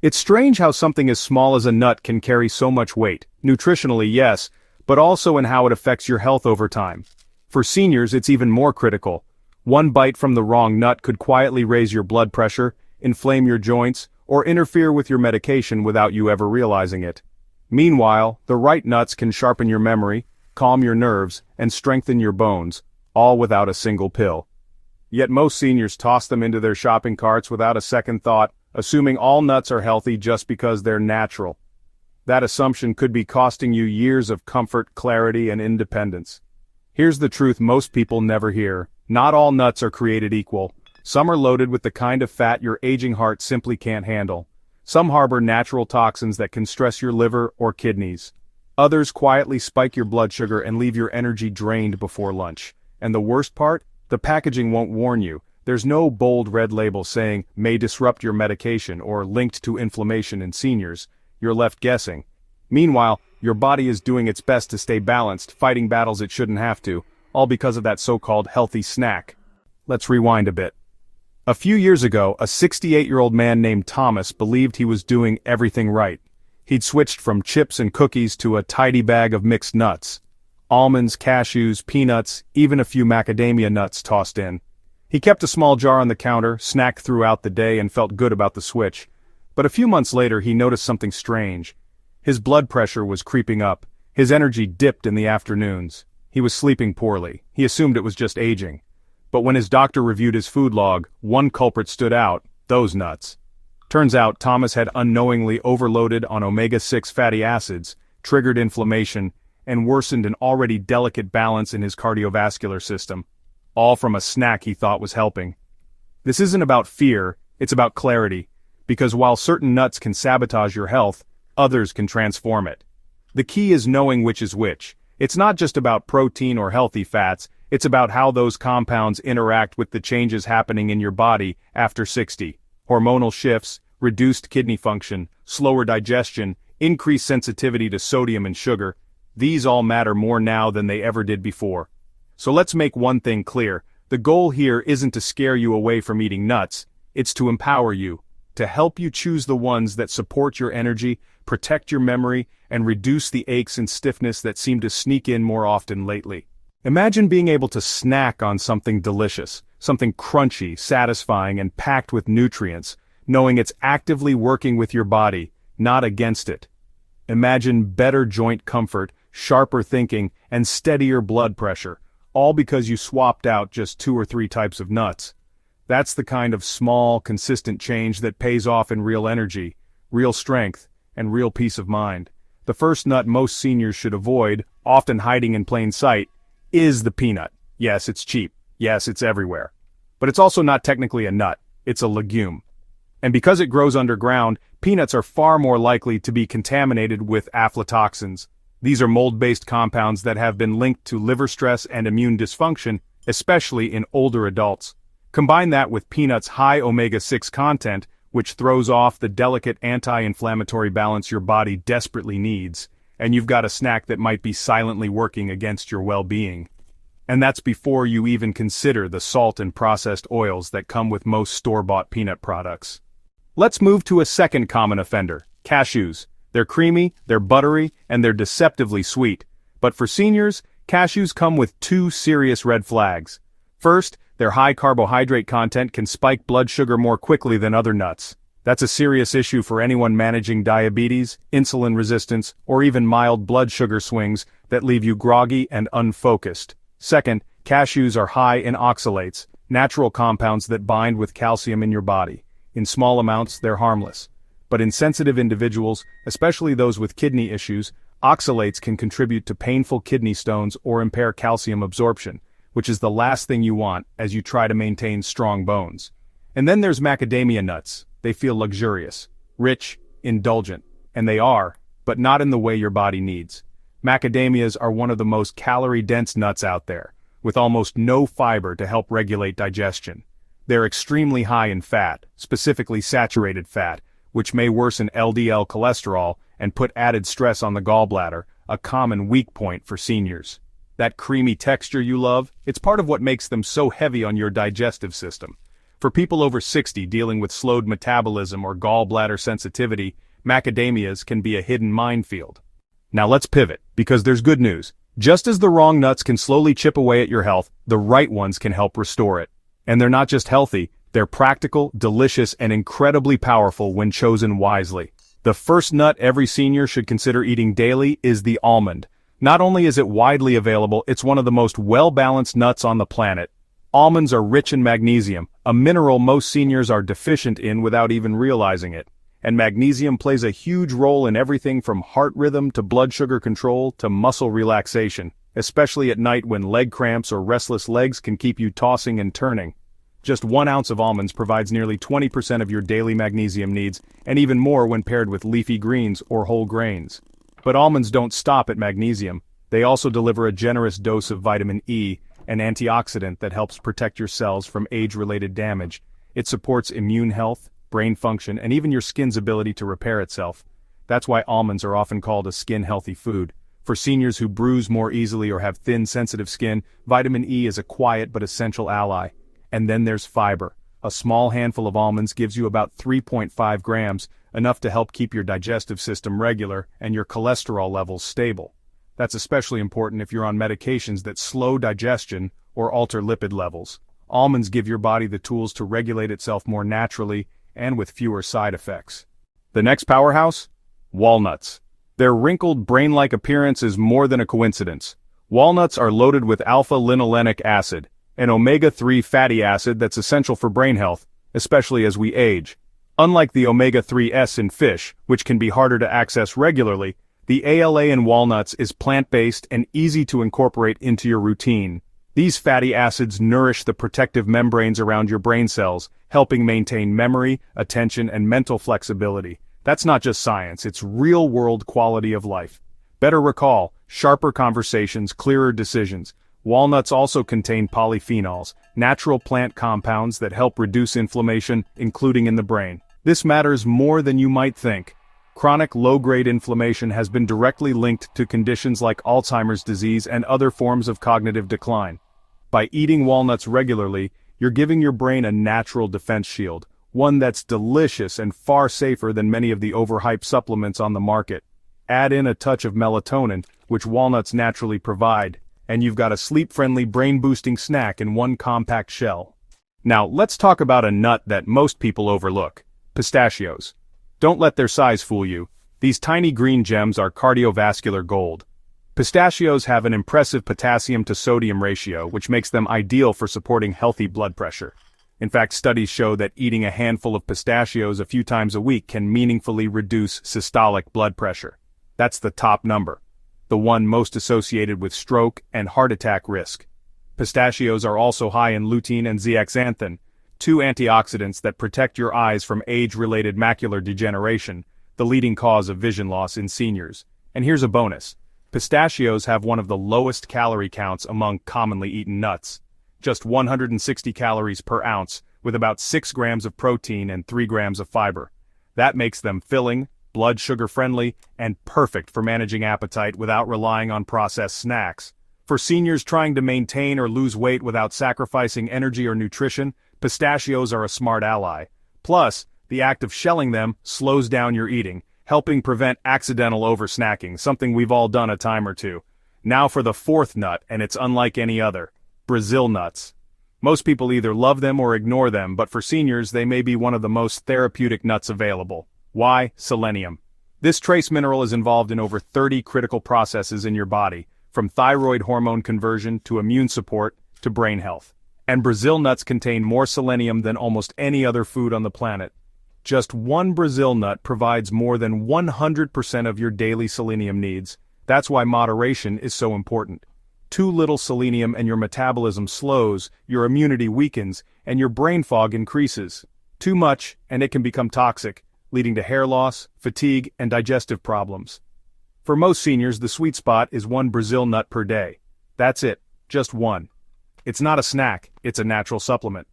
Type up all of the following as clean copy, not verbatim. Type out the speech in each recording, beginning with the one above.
It's strange how something as small as a nut can carry so much weight, nutritionally yes, but also in how it affects your health over time. For seniors it's even more critical. One bite from the wrong nut could quietly raise your blood pressure, inflame your joints, or interfere with your medication without you ever realizing it. Meanwhile, the right nuts can sharpen your memory, calm your nerves, and strengthen your bones, all without a single pill. Yet most seniors toss them into their shopping carts without a second thought, assuming all nuts are healthy just because they're natural. That assumption could be costing you years of comfort, clarity, and independence. Here's the truth most people never hear. Not all nuts are created equal. Some are loaded with the kind of fat your aging heart simply can't handle. Some harbor natural toxins that can stress your liver or kidneys. Others quietly spike your blood sugar and leave your energy drained before lunch. And the worst part? The packaging won't warn you. There's no bold red label saying, may disrupt your medication or linked to inflammation in seniors. You're left guessing. Meanwhile, your body is doing its best to stay balanced, fighting battles it shouldn't have to, all because of that so-called healthy snack. Let's rewind a bit. A few years ago, a 68-year-old man named Thomas believed he was doing everything right. He'd switched from chips and cookies to a tidy bag of mixed nuts. Almonds, cashews, peanuts, even a few macadamia nuts tossed in. He kept a small jar on the counter, snacked throughout the day, and felt good about the switch. But a few months later he noticed something strange. His blood pressure was creeping up. His energy dipped in the afternoons. He was sleeping poorly. He assumed it was just aging. But when his doctor reviewed his food log, one culprit stood out: those nuts. Turns out Thomas had unknowingly overloaded on omega-6 fatty acids, triggered inflammation, and worsened an already delicate balance in his cardiovascular system. All from a snack he thought was helping. This isn't about fear, it's about clarity. Because while certain nuts can sabotage your health, others can transform it. The key is knowing which is which. It's not just about protein or healthy fats, it's about how those compounds interact with the changes happening in your body after 60. Hormonal shifts, reduced kidney function, slower digestion, increased sensitivity to sodium and sugar. These all matter more now than they ever did before. So let's make one thing clear. The goal here isn't to scare you away from eating nuts, it's to empower you, to help you choose the ones that support your energy, protect your memory, and reduce the aches and stiffness that seem to sneak in more often lately. Imagine being able to snack on something delicious, something crunchy, satisfying, and packed with nutrients, knowing it's actively working with your body, not against it. Imagine better joint comfort, sharper thinking, and steadier blood pressure, all because you swapped out just 2 or 3 types of nuts. That's the kind of small, consistent change that pays off in real energy, real strength, and real peace of mind. The first nut most seniors should avoid, often hiding in plain sight, is the peanut. Yes, it's cheap. Yes, it's everywhere. But it's also not technically a nut, it's a legume. And because it grows underground, peanuts are far more likely to be contaminated with aflatoxins. These are mold-based compounds that have been linked to liver stress and immune dysfunction, especially in older adults. Combine that with peanuts' high omega-6 content, which throws off the delicate anti-inflammatory balance your body desperately needs, and you've got a snack that might be silently working against your well-being. And that's before you even consider the salt and processed oils that come with most store-bought peanut products. Let's move to a second common offender: cashews. They're creamy, they're buttery, and they're deceptively sweet. But for seniors, cashews come with 2 serious red flags. First, their high carbohydrate content can spike blood sugar more quickly than other nuts. That's a serious issue for anyone managing diabetes, insulin resistance, or even mild blood sugar swings that leave you groggy and unfocused. Second, cashews are high in oxalates, natural compounds that bind with calcium in your body. In small amounts, they're harmless. But in sensitive individuals, especially those with kidney issues, oxalates can contribute to painful kidney stones or impair calcium absorption, which is the last thing you want as you try to maintain strong bones. And then there's macadamia nuts. They feel luxurious, rich, indulgent, and they are, but not in the way your body needs. Macadamias are one of the most calorie-dense nuts out there, with almost no fiber to help regulate digestion. They're extremely high in fat, specifically saturated fat, which may worsen LDL cholesterol and put added stress on the gallbladder, a common weak point for seniors. That creamy texture you love, it's part of what makes them so heavy on your digestive system. For people over 60 dealing with slowed metabolism or gallbladder sensitivity, macadamias can be a hidden minefield. Now let's pivot, because there's good news. Just as the wrong nuts can slowly chip away at your health, the right ones can help restore it. And they're not just healthy, they're practical, delicious, and incredibly powerful when chosen wisely. The first nut every senior should consider eating daily is the almond. Not only is it widely available, it's one of the most well-balanced nuts on the planet. Almonds are rich in magnesium, a mineral most seniors are deficient in without even realizing it. And magnesium plays a huge role in everything from heart rhythm to blood sugar control to muscle relaxation, especially at night when leg cramps or restless legs can keep you tossing and turning. Just 1 ounce of almonds provides nearly 20% of your daily magnesium needs, and even more when paired with leafy greens or whole grains. But almonds don't stop at magnesium. They also deliver a generous dose of vitamin E, an antioxidant that helps protect your cells from age-related damage. It supports immune health, brain function, and even your skin's ability to repair itself. That's why almonds are often called a skin-healthy food. For seniors who bruise more easily or have thin, sensitive skin, vitamin E is a quiet but essential ally. And then there's fiber. A small handful of almonds gives you about 3.5 grams, enough to help keep your digestive system regular and your cholesterol levels stable. That's especially important if you're on medications that slow digestion or alter lipid levels. Almonds give your body the tools to regulate itself more naturally and with fewer side effects. The next powerhouse? Walnuts. Their wrinkled, brain-like appearance is more than a coincidence. Walnuts are loaded with alpha-linolenic acid, an omega-3 fatty acid that's essential for brain health, especially as we age. Unlike the omega-3s in fish, which can be harder to access regularly, the ALA in walnuts is plant-based and easy to incorporate into your routine. These fatty acids nourish the protective membranes around your brain cells, helping maintain memory, attention, and mental flexibility. That's not just science, it's real-world quality of life. Better recall, sharper conversations, clearer decisions. Walnuts also contain polyphenols, natural plant compounds that help reduce inflammation, including in the brain. This matters more than you might think. Chronic low-grade inflammation has been directly linked to conditions like Alzheimer's disease and other forms of cognitive decline. By eating walnuts regularly, you're giving your brain a natural defense shield, one that's delicious and far safer than many of the overhyped supplements on the market. Add in a touch of melatonin, which walnuts naturally provide, and you've got a sleep-friendly, brain-boosting snack in one compact shell. Now, let's talk about a nut that most people overlook: pistachios. Don't let their size fool you. These tiny green gems are cardiovascular gold. Pistachios have an impressive potassium-to-sodium ratio, which makes them ideal for supporting healthy blood pressure. In fact, studies show that eating a handful of pistachios a few times a week can meaningfully reduce systolic blood pressure. That's the top number, the one most associated with stroke and heart attack risk. Pistachios are also high in lutein and zeaxanthin, 2 antioxidants that protect your eyes from age-related macular degeneration, the leading cause of vision loss in seniors. And here's a bonus. Pistachios have one of the lowest calorie counts among commonly eaten nuts. Just 160 calories per ounce, with about 6 grams of protein and 3 grams of fiber. That makes them filling, blood sugar friendly, and perfect for managing appetite without relying on processed snacks. For seniors trying to maintain or lose weight without sacrificing energy or nutrition, pistachios are a smart ally. Plus, the act of shelling them slows down your eating, helping prevent accidental oversnacking, something we've all done a time or two. Now for the fourth nut, and it's unlike any other: Brazil nuts. Most people either love them or ignore them, but for seniors they may be one of the most therapeutic nuts available. Why? Selenium. This trace mineral is involved in over 30 critical processes in your body, from thyroid hormone conversion to immune support to brain health. And Brazil nuts contain more selenium than almost any other food on the planet. Just one Brazil nut provides more than 100% of your daily selenium needs. That's why moderation is so important. Too little selenium and your metabolism slows, your immunity weakens, and your brain fog increases. Too much, and it can become toxic, leading to hair loss, fatigue, and digestive problems. For most seniors, the sweet spot is 1 Brazil nut per day. That's it, just one. It's not a snack, it's a natural supplement.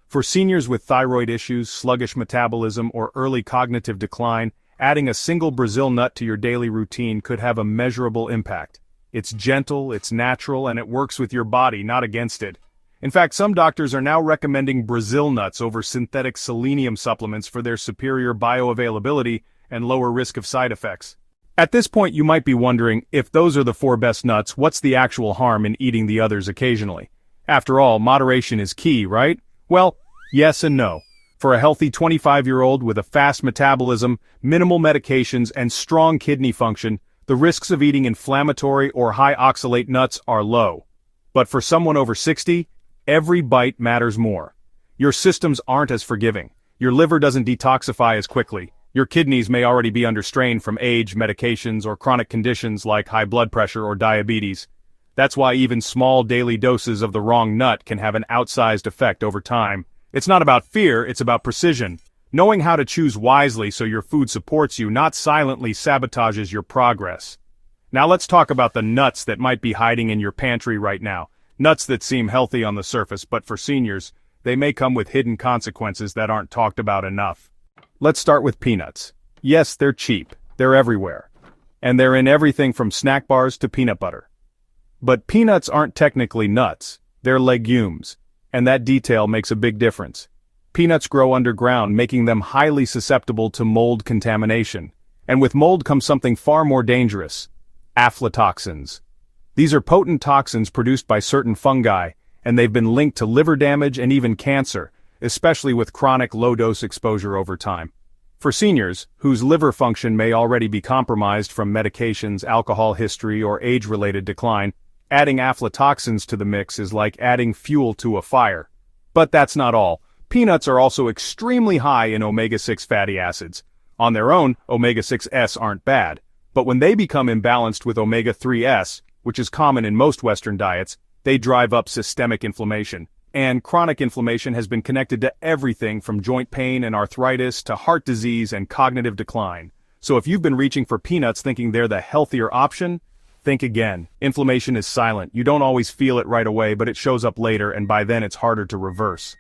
For seniors with thyroid issues, sluggish metabolism, or early cognitive decline, adding a single Brazil nut to your daily routine could have a measurable impact. It's gentle, it's natural, and it works with your body, not against it. In fact, some doctors are now recommending Brazil nuts over synthetic selenium supplements for their superior bioavailability and lower risk of side effects. At this point, you might be wondering, if those are the 4 best nuts, what's the actual harm in eating the others occasionally? After all, moderation is key, right? Well, yes and no. For a healthy 25-year-old with a fast metabolism, minimal medications, and strong kidney function, the risks of eating inflammatory or high oxalate nuts are low. But for someone over 60, every bite matters more. Your systems aren't as forgiving. Your liver doesn't detoxify as quickly. Your kidneys may already be under strain from age, medications, or chronic conditions like high blood pressure or diabetes. That's why even small daily doses of the wrong nut can have an outsized effect over time. It's not about fear, it's about precision. Knowing how to choose wisely so your food supports you, not silently sabotages your progress. Now let's talk about the nuts that might be hiding in your pantry right now. Nuts that seem healthy on the surface, but for seniors, they may come with hidden consequences that aren't talked about enough. Let's start with peanuts. Yes, they're cheap. They're everywhere. And they're in everything from snack bars to peanut butter. But peanuts aren't technically nuts. They're legumes. And that detail makes a big difference. Peanuts grow underground, making them highly susceptible to mold contamination. And with mold comes something far more dangerous: aflatoxins. These are potent toxins produced by certain fungi, and they've been linked to liver damage and even cancer, especially with chronic low-dose exposure over time. For seniors, whose liver function may already be compromised from medications, alcohol history, or age-related decline, adding aflatoxins to the mix is like adding fuel to a fire. But that's not all. Peanuts are also extremely high in omega-6 fatty acids. On their own, omega-6s aren't bad. But when they become imbalanced with omega-3s, which is common in most Western diets, they drive up systemic inflammation. And chronic inflammation has been connected to everything from joint pain and arthritis to heart disease and cognitive decline. So if you've been reaching for peanuts thinking they're the healthier option, think again. Inflammation is silent. You don't always feel it right away, but it shows up later, and by then it's harder to reverse.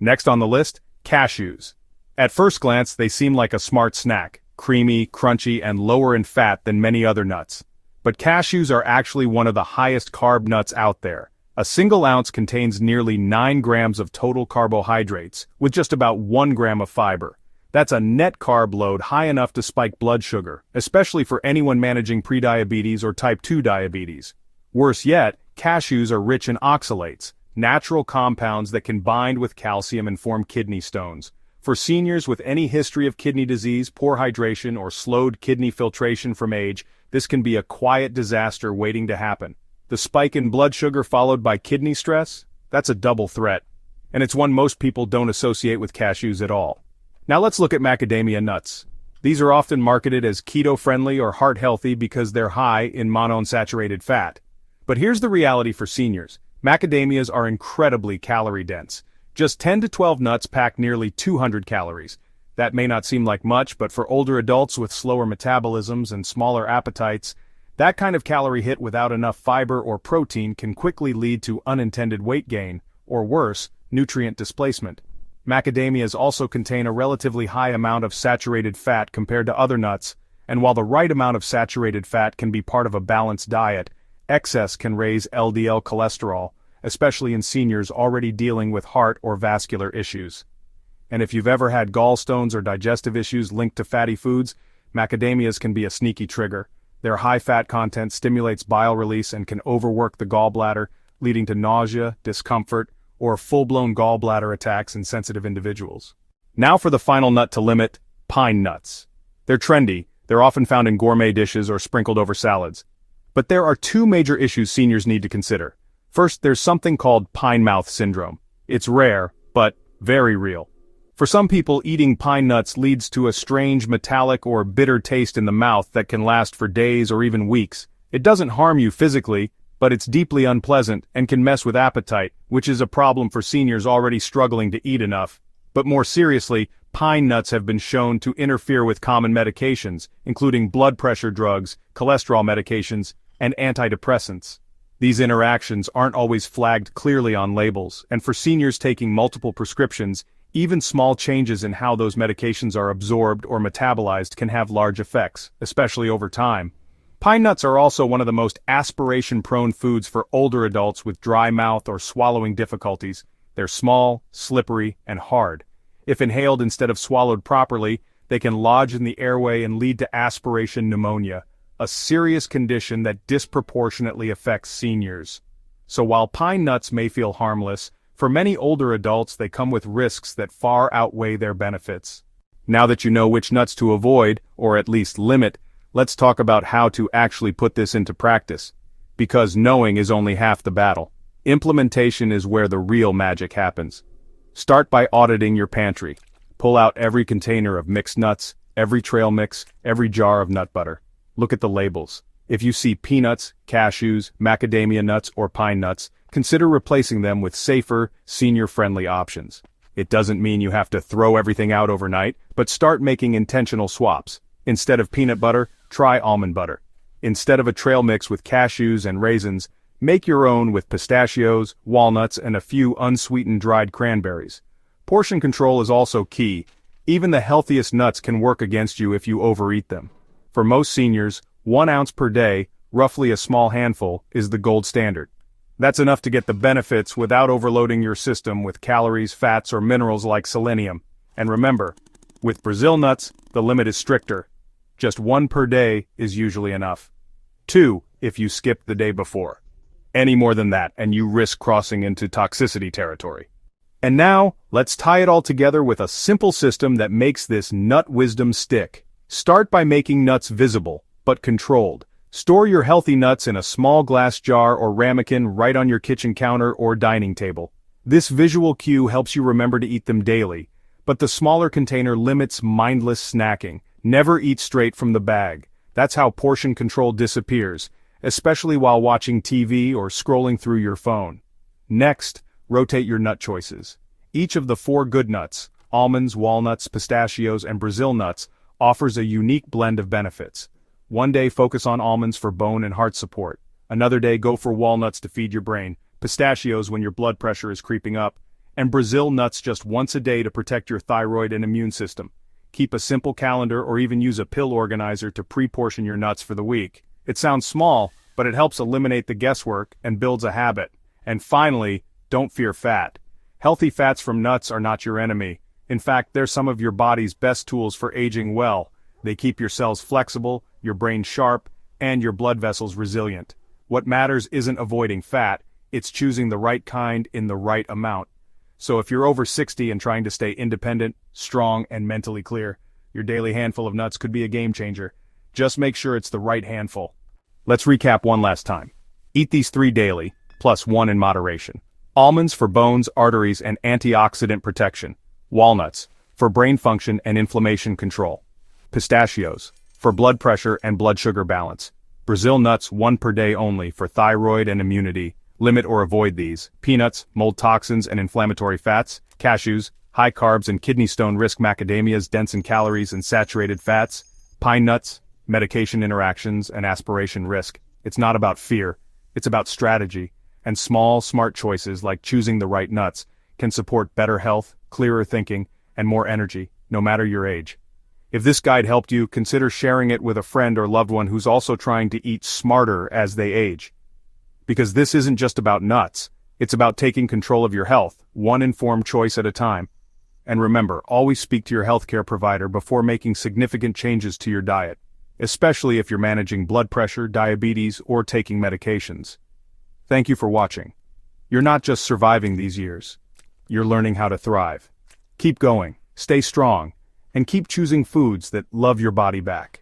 Next on the list, cashews. At first glance, they seem like a smart snack, creamy, crunchy, and lower in fat than many other nuts. But cashews are actually one of the highest carb nuts out there. A single ounce contains nearly 9 grams of total carbohydrates, with just about 1 gram of fiber. That's a net carb load high enough to spike blood sugar, especially for anyone managing prediabetes or type 2 diabetes. Worse yet, cashews are rich in oxalates, natural compounds that can bind with calcium and form kidney stones. For seniors with any history of kidney disease, poor hydration, or slowed kidney filtration from age, this can be a quiet disaster waiting to happen. The spike in blood sugar followed by kidney stress? That's a double threat. And it's one most people don't associate with cashews at all. Now let's look at macadamia nuts. These are often marketed as keto-friendly or heart-healthy because they're high in monounsaturated fat. But here's the reality for seniors. Macadamias are incredibly calorie-dense. Just 10 to 12 nuts pack nearly 200 calories. That may not seem like much, but for older adults with slower metabolisms and smaller appetites, that kind of calorie hit without enough fiber or protein can quickly lead to unintended weight gain, or worse, nutrient displacement. Macadamias also contain a relatively high amount of saturated fat compared to other nuts, and while the right amount of saturated fat can be part of a balanced diet, excess can raise LDL cholesterol, especially in seniors already dealing with heart or vascular issues. And if you've ever had gallstones or digestive issues linked to fatty foods, macadamias can be a sneaky trigger. Their high fat content stimulates bile release and can overwork the gallbladder, leading to nausea, discomfort, or full-blown gallbladder attacks in sensitive individuals. Now for the final nut to limit, pine nuts. They're trendy, they're often found in gourmet dishes or sprinkled over salads. But there are 2 major issues seniors need to consider. First, there's something called pine mouth syndrome. It's rare, but very real. For some people, eating pine nuts leads to a strange metallic or bitter taste in the mouth that can last for days or even weeks. It doesn't harm you physically, but it's deeply unpleasant and can mess with appetite, which is a problem for seniors already struggling to eat enough. But more seriously, pine nuts have been shown to interfere with common medications, including blood pressure drugs, cholesterol medications, and antidepressants. These interactions aren't always flagged clearly on labels, and for seniors taking multiple prescriptions, even small changes in how those medications are absorbed or metabolized can have large effects, especially over time. Pine nuts are also one of the most aspiration-prone foods for older adults with dry mouth or swallowing difficulties. They're small, slippery, and hard. If inhaled instead of swallowed properly, they can lodge in the airway and lead to aspiration pneumonia, a serious condition that disproportionately affects seniors. So while pine nuts may feel harmless, for many older adults they come with risks that far outweigh their benefits. Now that you know which nuts to avoid, or at least limit, let's talk about how to actually put this into practice. Because knowing is only half the battle. Implementation is where the real magic happens. Start by auditing your pantry. Pull out every container of mixed nuts, every trail mix, every jar of nut butter. Look at the labels. If you see peanuts, cashews, macadamia nuts, or pine nuts, consider replacing them with safer, senior-friendly options. It doesn't mean you have to throw everything out overnight, but start making intentional swaps. Instead of peanut butter, try almond butter. Instead of a trail mix with cashews and raisins, make your own with pistachios, walnuts, and a few unsweetened dried cranberries. Portion control is also key. Even the healthiest nuts can work against you if you overeat them. For most seniors, 1 ounce per day, roughly a small handful, is the gold standard. That's enough to get the benefits without overloading your system with calories, fats, or minerals like selenium. And remember, with Brazil nuts, the limit is stricter. Just 1 per day is usually enough. 2 if you skip the day before. Any more than that, and you risk crossing into toxicity territory. And now, let's tie it all together with a simple system that makes this nut wisdom stick. Start by making nuts visible, but controlled. Store your healthy nuts in a small glass jar or ramekin right on your kitchen counter or dining table. This visual cue helps you remember to eat them daily, but the smaller container limits mindless snacking. Never eat straight from the bag. That's how portion control disappears, especially while watching TV or scrolling through your phone. Next, rotate your nut choices. Each of the 4 good nuts, almonds, walnuts, pistachios, and Brazil nuts, offers a unique blend of benefits. One day focus on almonds for bone and heart support. Another day go for walnuts to feed your brain, pistachios when your blood pressure is creeping up, and Brazil nuts just once a day to protect your thyroid and immune system. Keep a simple calendar or even use a pill organizer to pre-portion your nuts for the week. It sounds small, but it helps eliminate the guesswork and builds a habit. And finally, don't fear fat. Healthy fats from nuts are not your enemy. In fact, they're some of your body's best tools for aging well. They keep your cells flexible, your brain sharp, and your blood vessels resilient. What matters isn't avoiding fat, it's choosing the right kind in the right amount. So if you're over 60 and trying to stay independent, strong, and mentally clear, your daily handful of nuts could be a game changer. Just make sure it's the right handful. Let's recap one last time. Eat these 3 daily, plus 1 in moderation. Almonds for bones, arteries, and antioxidant protection. Walnuts, for brain function and inflammation control. Pistachios, for blood pressure and blood sugar balance. Brazil nuts 1 per day only for thyroid and immunity. Limit or avoid these. Peanuts, mold toxins and inflammatory fats. Cashews, high carbs and kidney stone risk. Macadamias, dense in calories and saturated fats. Pine nuts, medication interactions and aspiration risk. It's not about fear, it's about strategy. And small, smart choices like choosing the right nuts can support better health, clearer thinking, and more energy, no matter your age. If this guide helped you, consider sharing it with a friend or loved one who's also trying to eat smarter as they age. Because this isn't just about nuts, it's about taking control of your health, one informed choice at a time. And remember, always speak to your healthcare provider before making significant changes to your diet, especially if you're managing blood pressure, diabetes, or taking medications. Thank you for watching. You're not just surviving these years, you're learning how to thrive. Keep going, stay strong, and keep choosing foods that love your body back.